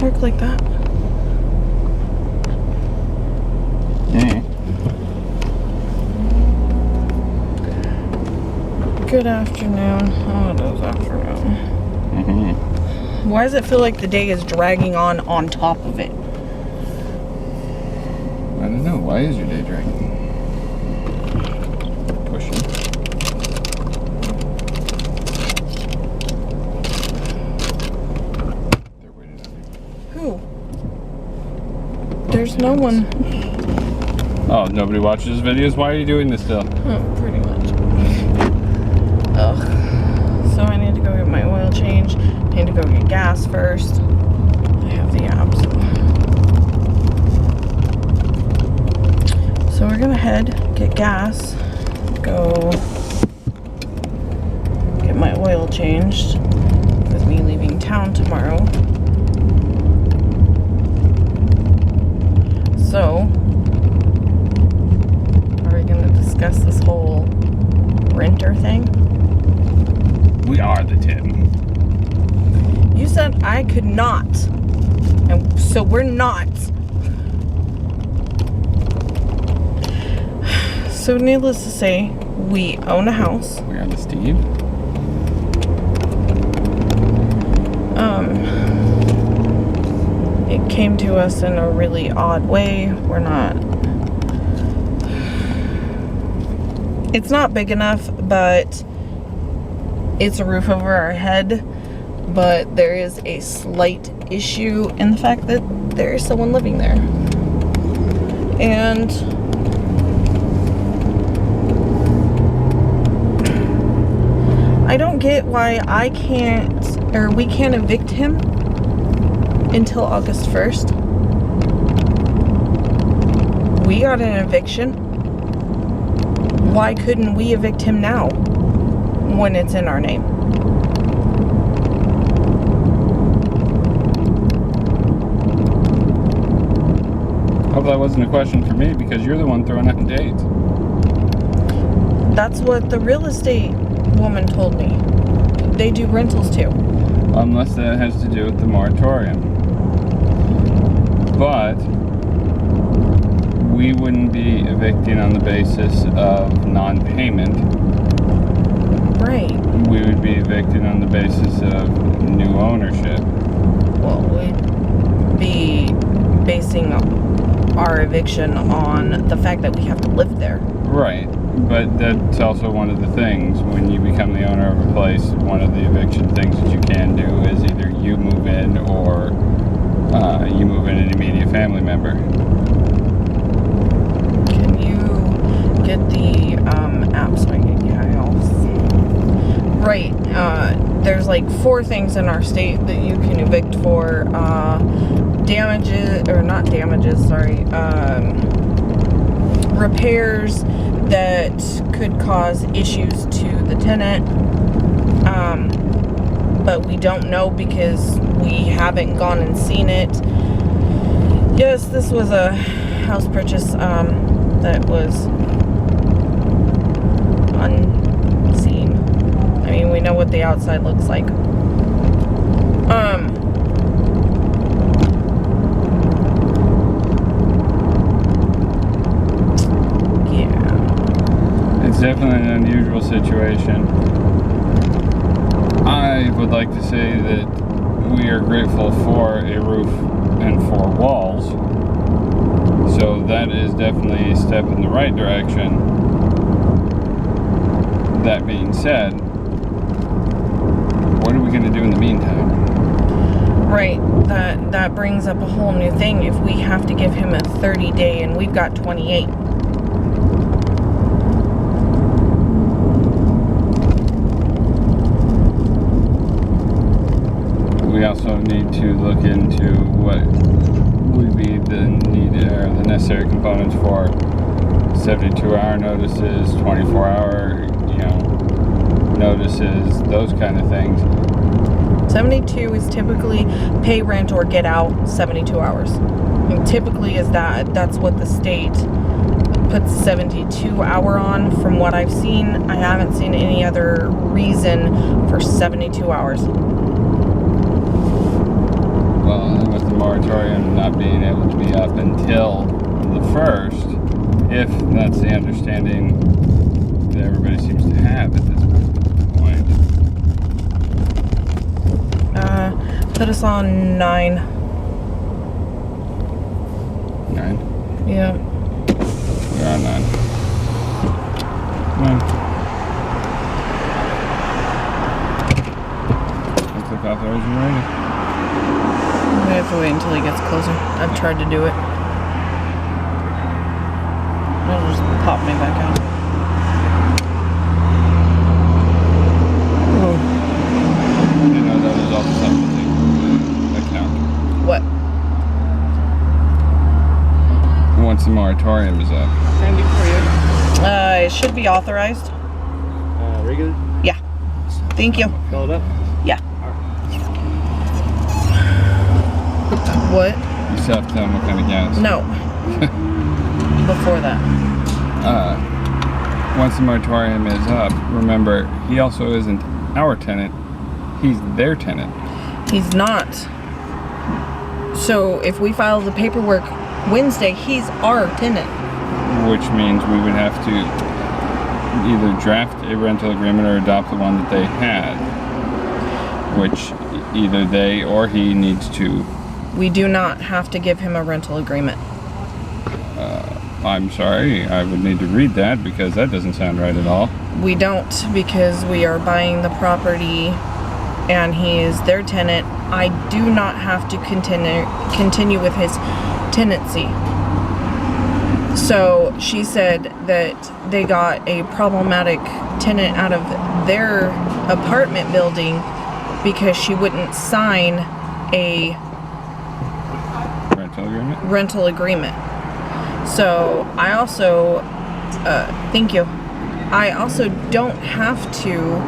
dark like that? Good afternoon. Oh, it is afternoon. Why does it feel like the day is dragging on top of it? I don't know. Why is your day dragging? Pushing. They're waiting on you. Who? There's no one. Oh, nobody watches videos? Why are you doing this still? Oh, pretty much. Ugh. So I need to go get my oil change. I need to go get gas first. I have the apps. So we're gonna head, get gas, go get my oil changed with me leaving town tomorrow. So, are we gonna discuss this whole renter thing? We are the 10. You said I could not, and so we're not. So needless to say, we own a house. We are the Steve. It came to us in a really odd way. It's not big enough, but it's a roof over our head. But there is a slight issue in the fact that there is someone living there. And I don't get why we can't evict him until August 1st. We got an eviction. Why couldn't we evict him now when it's in our name? Hope that wasn't a question for me because you're the one throwing out dates. That's what the real estate woman told me. They do rentals too. Unless that has to do with the moratorium. But we wouldn't be evicting on the basis of non-payment. Right. We would be evicting on the basis of new ownership. Well, we'd be basing our eviction on the fact that we have to live there. Right. But that's also one of the things. When you become the owner of a place, one of the eviction things that you can do is either you move in or you move in an immediate family member. Can you get the app so I can get gas? Right. There's like 4 things in our state that you can evict for. Repairs that could cause issues to the tenant. But we don't know because we haven't gone and seen it. Yes, this was a house purchase that was unseen. I mean, we know what the outside looks like. It's definitely an unusual situation. I would like to say that we are grateful for a roof and 4 walls. So that is definitely a step in the right direction. That being said, what are we going to do in the meantime? Right. That brings up a whole new thing. If we have to give him a 30-day and we've got 28. We also need to look into what would be the necessary components for 72-hour notices, 24-hour, notices, those kind of things. 72 is typically pay rent or get out 72 hours. And typically is that's what the state puts 72 hour on. From what I've seen, I haven't seen any other reason for 72 hours. Well, and with the moratorium not being able to be up until the 1st, if that's the understanding that everybody seems to have at this point. Put us on 9. 9? Yeah. We're on 9. 9. Looks like authorizing ready. We have to wait until he gets closer. I've tried to do it. It'll just pop me back out. Oh. You know, that was also something to account. What? Once the moratorium is up. Handy for you. It should be authorized. Regular? Yeah. Thank you. Fill it up? Yeah. What? You still have to tell them what kind of gas. No. Before that. Once the moratorium is up, remember, he also isn't our tenant. He's their tenant. He's not. So if we file the paperwork Wednesday, he's our tenant. Which means we would have to either draft a rental agreement or adopt the one that they had. Which either they or he needs to. We do not have to give him a rental agreement. I'm sorry, I would need to read that because that doesn't sound right at all. We don't, because we are buying the property and he is their tenant. I do not have to continue with his tenancy. So she said that they got a problematic tenant out of their apartment building because she wouldn't sign a Rental agreement? rental agreement. So I also, thank you. I also don't have to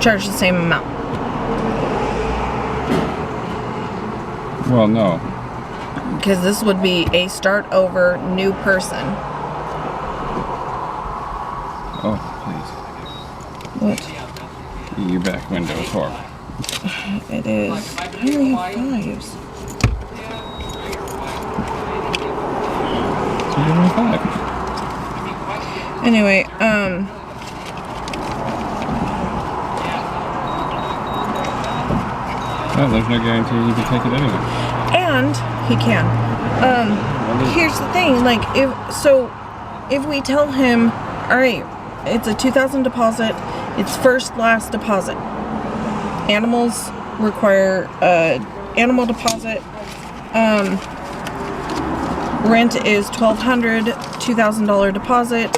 charge the same amount. Well, no. Because this would be a start over new person. Oh, What? please. Your back window is horrible. It is. I only have 5s. So give me 5. Anyway, Well, there's no guarantee you can take it anyway. and he can. Here's the thing, like, if we tell him, all right, it's a $2,000 deposit, it's first last deposit. Animals require animal deposit. Rent is $1,200, $2,000 deposit.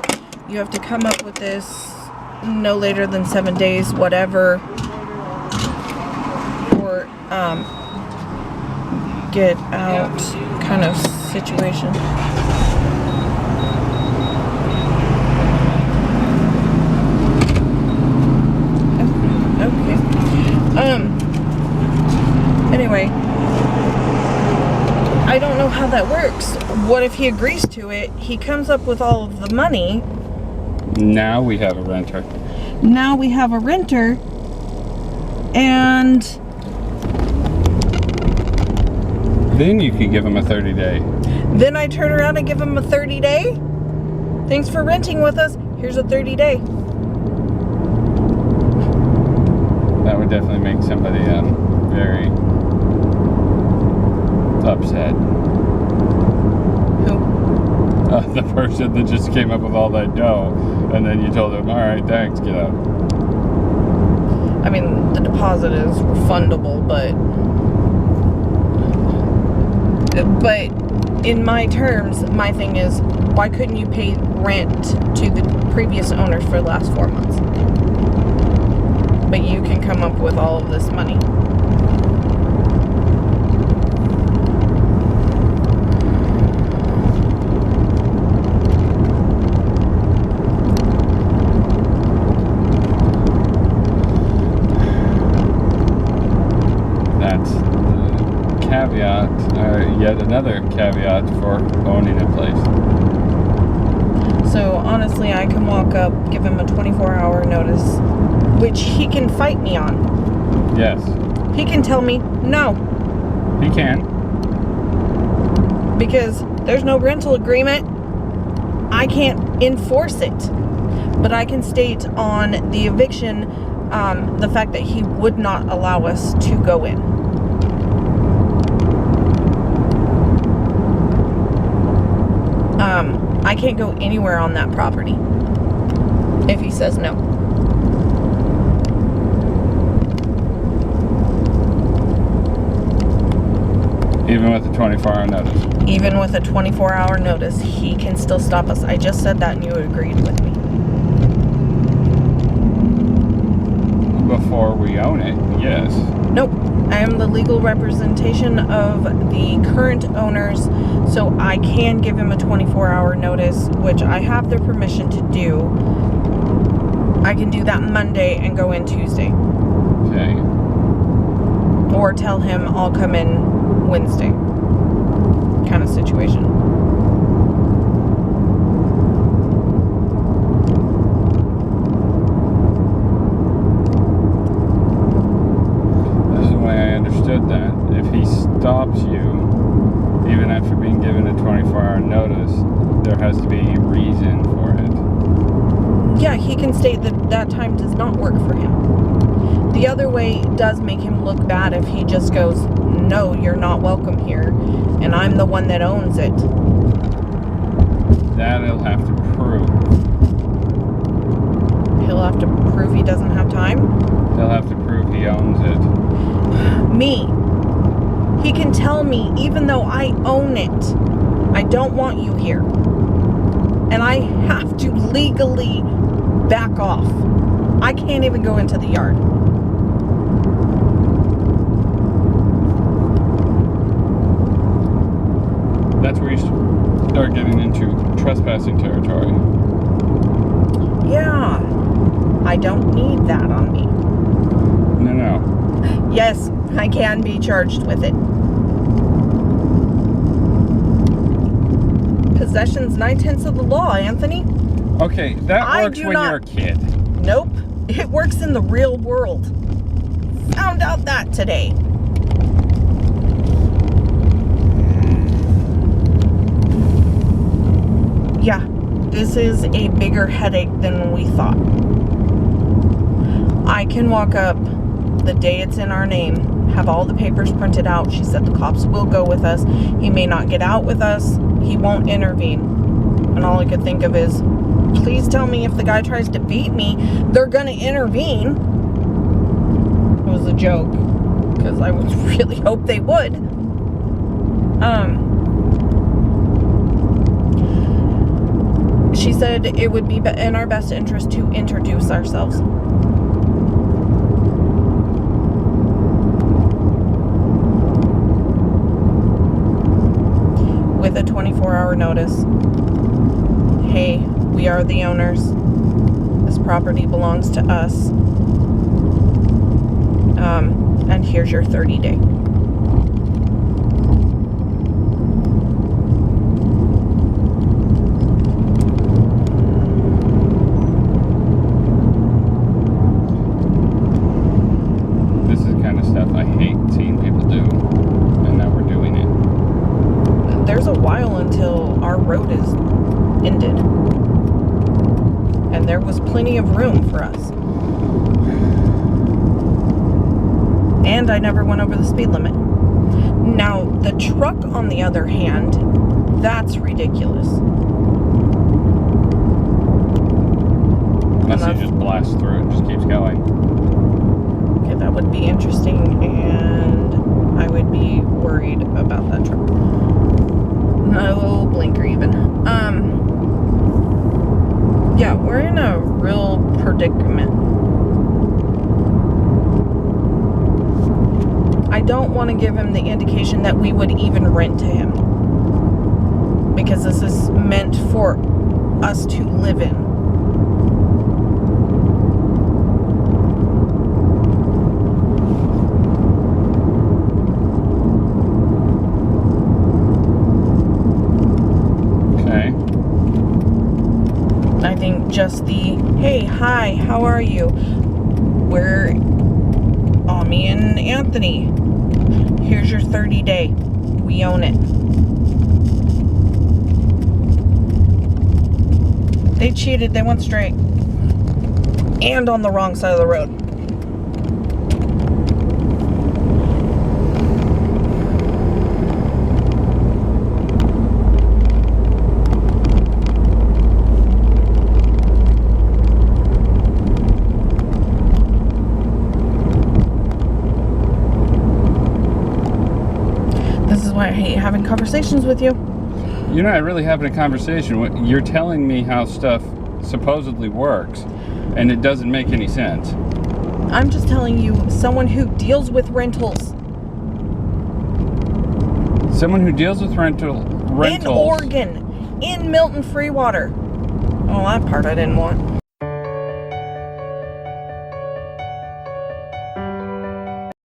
You have to come up with this no later than 7 days, whatever. Or get out kind of situation. Okay. Anyway, I don't know how that works. What if he agrees to it? He comes up with all of the money. Now we have a renter. Now we have a renter, and Then you could give him a 30-day. then I turn around and give him a 30-day. Thanks for renting with us. Here's a 30-day. That would definitely make somebody very upset. Who? The person that just came up with all that dough, and then you told them, all right, thanks, get out. I mean, the deposit is refundable, but in my terms, my thing is, why couldn't you pay rent to the previous owners for the last 4 months? But you can come up with all of this money. That's the caveat, or yet another caveat for owning a place. So honestly, I can walk up, give him a 24-hour notice, which he can fight me on. Yes. He can tell me no, He can. because there's no rental agreement. I can't enforce it, but I can state on the eviction the fact that he would not allow us to go in. I can't go anywhere on that property if he says no. Even with the 24-hour notice. Even with a 24-hour notice, he can still stop us. I just said that and you agreed with me. Before we own it, yes. Nope. I am the legal representation of the current owners, so I can give him a 24-hour notice, which I have their permission to do. I can do that Monday and go in Tuesday. Okay. Or tell him I'll come in Wednesday. Kind of situation. This is the way I understood that. If he stops you, even after being given a 24-hour notice, there has to be a reason for it. Yeah, he can state that that time does not work for him. The other way does make him look bad if he just goes, no, you're not welcome here, and I'm the one that owns it. That he'll have to prove. He'll have to prove he doesn't have time. He'll have to prove he owns it. Me. He can tell me, even though I own it, I don't want you here. And I have to legally back off. I can't even go into the yard. That's where you start getting into trespassing territory. Yeah. I don't need that on me. No. Yes, I can be charged with it. Possession's 9/10 of the law, Anthony. Okay, that I works do when not- you're a kid. Nope. It works in the real world. Found out that today. Yeah, this is a bigger headache than we thought. I can walk up the day it's in our name, have all the papers printed out. She said the cops will go with us. He may not get out with us. He won't intervene. And all I could think of is, please tell me if the guy tries to beat me, they're gonna intervene. It was a joke, because I would really hope they would. She said it would be in our best interest to introduce ourselves. With a 24-hour notice. Hey, we are the owners. This property belongs to us. And here's your 30-day. This is the kind of stuff I hate seeing people do, and now we're doing it. There's a while until our road is ended. And there was plenty of room for us. And I never went over the speed limit. Now, the truck, on the other hand, that's ridiculous. Unless you just blast through it, just keeps going. Okay, that would be interesting, and I would be worried about that truck. No blinker even. Yeah, we're in a real predicament. I don't want to give him the indication that we would even rent to him. Because this is meant for us to live in. Okay. I think just the, hey, hi, how are you? We're on me and Anthony. Here's your 30-day. We own it. They cheated. They went straight. And on the wrong side of the road. This is why I hate having conversations with you. You're not really having a conversation. You're telling me how stuff supposedly works, and it doesn't make any sense. I'm just telling you, someone who deals with rentals. Someone who deals with rentals. In Oregon. In Milton Freewater. Oh, that part I didn't want.